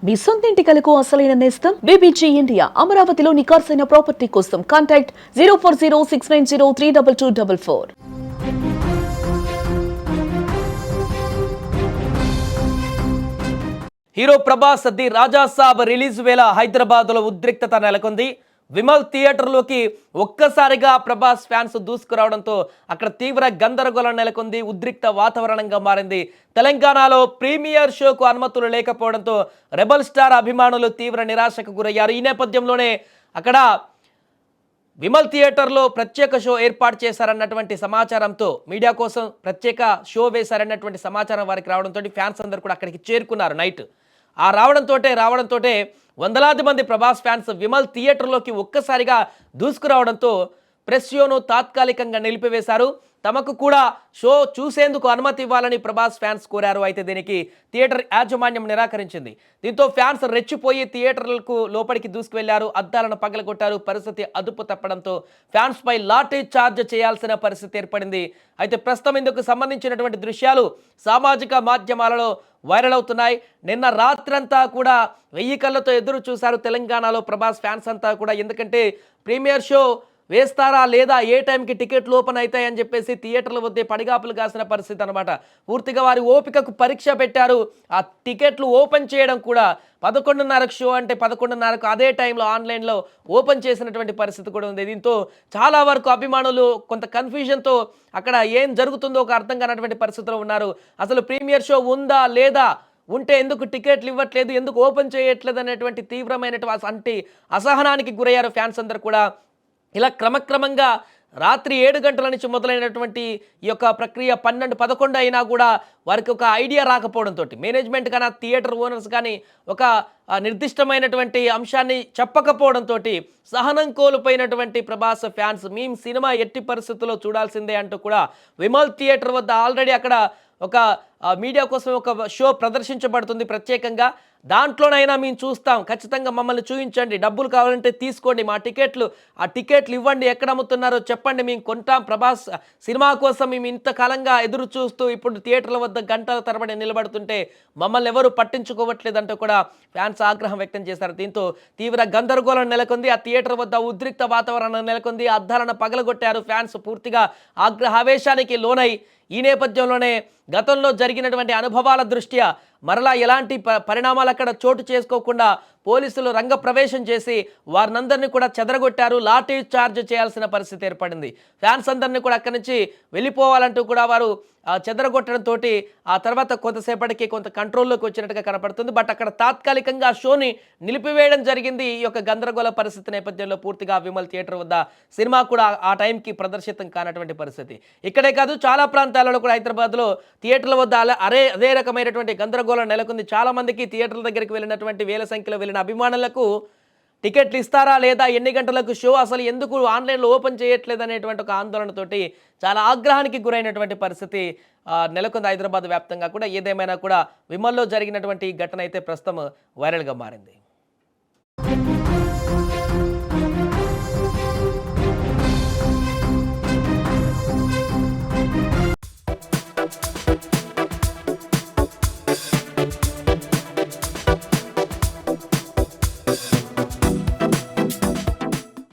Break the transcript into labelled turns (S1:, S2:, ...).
S1: మీ సొంత ఇంటి కలకు అసలైన నేస్తం బీబీజీ ఇండియా. అమరావతిలో నికార్సైన ప్రాపర్టీ కోసం contact 0406903224.
S2: Hero Prabhas the Raja Saab release వేళ హైదరాబాద్లో ఉద్రిక్తత నెలకొంది. విమల్ థియేటర్లోకి ఒక్కసారిగా ప్రభాస్ ఫ్యాన్స్ దూసుకురావడంతో అక్కడ తీవ్ర గందరగోళం నెలకొంది. ఉద్రిక్త వాతావరణంగా మారింది. తెలంగాణలో ప్రీమియర్ షోకు అనుమతులు లేకపోవడంతో రెబల్ స్టార్ అభిమానులు తీవ్ర నిరాశకు గురయ్యారు. ఈ నేపథ్యంలోనే అక్కడ విమల్ థియేటర్లో ప్రత్యేక షో ఏర్పాటు చేశారన్నటువంటి సమాచారంతో మీడియా కోసం ప్రత్యేక షో వేశారన్నటువంటి సమాచారం వారికి రావడంతో ఫ్యాన్స్ అందరూ కూడా అక్కడికి చేరుకున్నారు. నైట్ ఆ రావడంతో వందలాది మంది ప్రభాస్ ఫ్యాన్స్ విమల్ థియేటర్లోకి ఒక్కసారిగా దూసుకురావడంతో ప్రెస్ షోను తాత్కాలికంగా నిలిపివేశారు. తమకు కూడా షో చూసేందుకు అనుమతి ఇవ్వాలని ప్రభాస్ ఫ్యాన్స్ కోరారు. అయితే దీనికి థియేటర్ యాజమాన్యం నిరాకరించింది. దీంతో ఫ్యాన్స్ రెచ్చిపోయి థియేటర్లకు లోపలికి దూసుకువెళ్లారు. అద్దాలను పగలగొట్టారు. పరిస్థితి అదుపు తప్పడంతో ఫ్యాన్స్పై లాఠీ చార్జ్ చేయాల్సిన పరిస్థితి ఏర్పడింది. అయితే ప్రస్తుతం ఇందుకు సంబంధించినటువంటి దృశ్యాలు సామాజిక మాధ్యమాలలో వైరల్ అవుతున్నాయి. నిన్న రాత్రంతా కూడా 1000 కళ్ళతో ఎదురు చూశారు తెలంగాణలో ప్రభాస్ ఫ్యాన్స్ అంతా కూడా. ఎందుకంటే ప్రీమియర్ షో వేస్తారా లేదా, ఏ టైంకి టికెట్లు ఓపెన్ అవుతాయని చెప్పేసి థియేటర్ల వద్దే పడిగాపులు కాసిన పరిస్థితి అనమాట. పూర్తిగా వారి ఓపికకు పరీక్ష పెట్టారు. ఆ టికెట్లు ఓపెన్ చేయడం కూడా 11:30కు షో అంటే 11:30కు అదే టైంలో ఆన్లైన్లో ఓపెన్ చేసినటువంటి పరిస్థితి కూడా ఉంది. దీంతో చాలా వరకు అభిమానులు కొంత కన్ఫ్యూజన్తో అక్కడ ఏం జరుగుతుందో ఒక అర్థం కానటువంటి పరిస్థితిలో ఉన్నారు. అసలు ప్రీమియర్ షో ఉందా లేదా, ఉంటే ఎందుకు టికెట్లు ఇవ్వట్లేదు, ఎందుకు ఓపెన్ చేయట్లేదు అనేటువంటి తీవ్రమైనటువంటి అసహనానికి గురయ్యారు ఫ్యాన్స్ అందరూ కూడా. ఇలా క్రమక్రమంగా రాత్రి 7 గంటల నుంచి మొదలైనటువంటి ఈ యొక్క ప్రక్రియ 12, 11 అయినా కూడా వారికి ఒక ఐడియా రాకపోవడంతో మేనేజ్మెంట్ కానీ థియేటర్ ఓనర్స్ కానీ ఒక నిర్దిష్టమైనటువంటి అంశాన్ని చెప్పకపోవడంతో సహనం కోల్పోయినటువంటి ప్రభాస్ ఫ్యాన్స్ మేము సినిమా ఎట్టి పరిస్థితుల్లో చూడాల్సిందే అంటూ కూడా విమల్ థియేటర్ వద్ద ఆల్రెడీ అక్కడ ఒక మీడియా కోసం ఒక షో ప్రదర్శించబడుతుంది ప్రత్యేకంగా. దాంట్లోనైనా మేము చూస్తాం, ఖచ్చితంగా మమ్మల్ని చూపించండి, డబ్బులు కావాలంటే తీసుకోండి, మా టికెట్లు ఇవ్వండి, ఎక్కడ అమ్ముతున్నారో చెప్పండి, మేము కొంటాం. ప్రభాస్ సినిమా కోసం మేము ఇంతకాలంగా ఎదురు చూస్తూ ఇప్పుడు థియేటర్ల వద్ద గంటల తరబడి నిలబడుతుంటే మమ్మల్ని ఎవరు పట్టించుకోవట్లేదంటూ కూడా ఫ్యాన్స్ ఆగ్రహం వ్యక్తం చేశారు. దీంతో తీవ్ర గందరగోళం నెలకొంది. ఆ థియేటర్ వద్ద ఉద్రిక్త వాతావరణం నెలకొంది. అద్దాలను పగలగొట్టారు. ఫ్యాన్స్ పూర్తిగా ఆవేశానికి లోనై ఈ నేపథ్యంలోనే గతంలో జరిగినటువంటి అనుభవాల దృష్ట్యా మరలా ఎలాంటి పరిణామాలు అక్కడ చోటు చేసుకోకుండా పోలీసులు రంగప్రవేశం చేసి వారినందరినీ కూడా చెదరగొట్టారు. లాఠీ చార్జ్ చేయాల్సిన పరిస్థితి ఏర్పడింది. ఫ్యాన్స్ అందరినీ కూడా అక్కడి నుంచి వెళ్ళిపోవాలంటూ కూడా వారు చెదరగొట్టడంతో ఆ తర్వాత కొంతసేపటికి కొంత కంట్రోల్లోకి వచ్చినట్టుగా కనపడుతుంది. బట్ అక్కడ తాత్కాలికంగా ఆ షోని నిలిపివేయడం జరిగింది. ఈ యొక్క గందరగోళ పరిస్థితి నేపథ్యంలో పూర్తిగా విమల్ థియేటర్ వద్ద సినిమా కూడా ఆ టైంకి ప్రదర్శితం కానటువంటి పరిస్థితి. ఇక్కడే కాదు, చాలా ప్రాంతాలలో కూడా హైదరాబాద్లో థియేటర్ల వద్ద అదే రకమైనటువంటి గందరగోళం నెలకొంది. చాలా మందికి థియేటర్ల దగ్గరికి వెళ్ళినటువంటి వేల సంఖ్యలో వెళ్ళిన అభిమానులకు టికెట్లు ఇస్తారా లేదా, ఎన్ని గంటలకు షో, అసలు ఎందుకు ఆన్లైన్లో ఓపెన్ చేయట్లేదు అనేటువంటి ఒక ఆందోళనతోటి చాలా ఆగ్రహానికి గురైనటువంటి పరిస్థితి నెలకొంది హైదరాబాద్ వ్యాప్తంగా కూడా. ఏదేమైనా కూడా విమల్లో జరిగినటువంటి ఘటన అయితే ప్రస్తుతం వైరల్గా మారింది.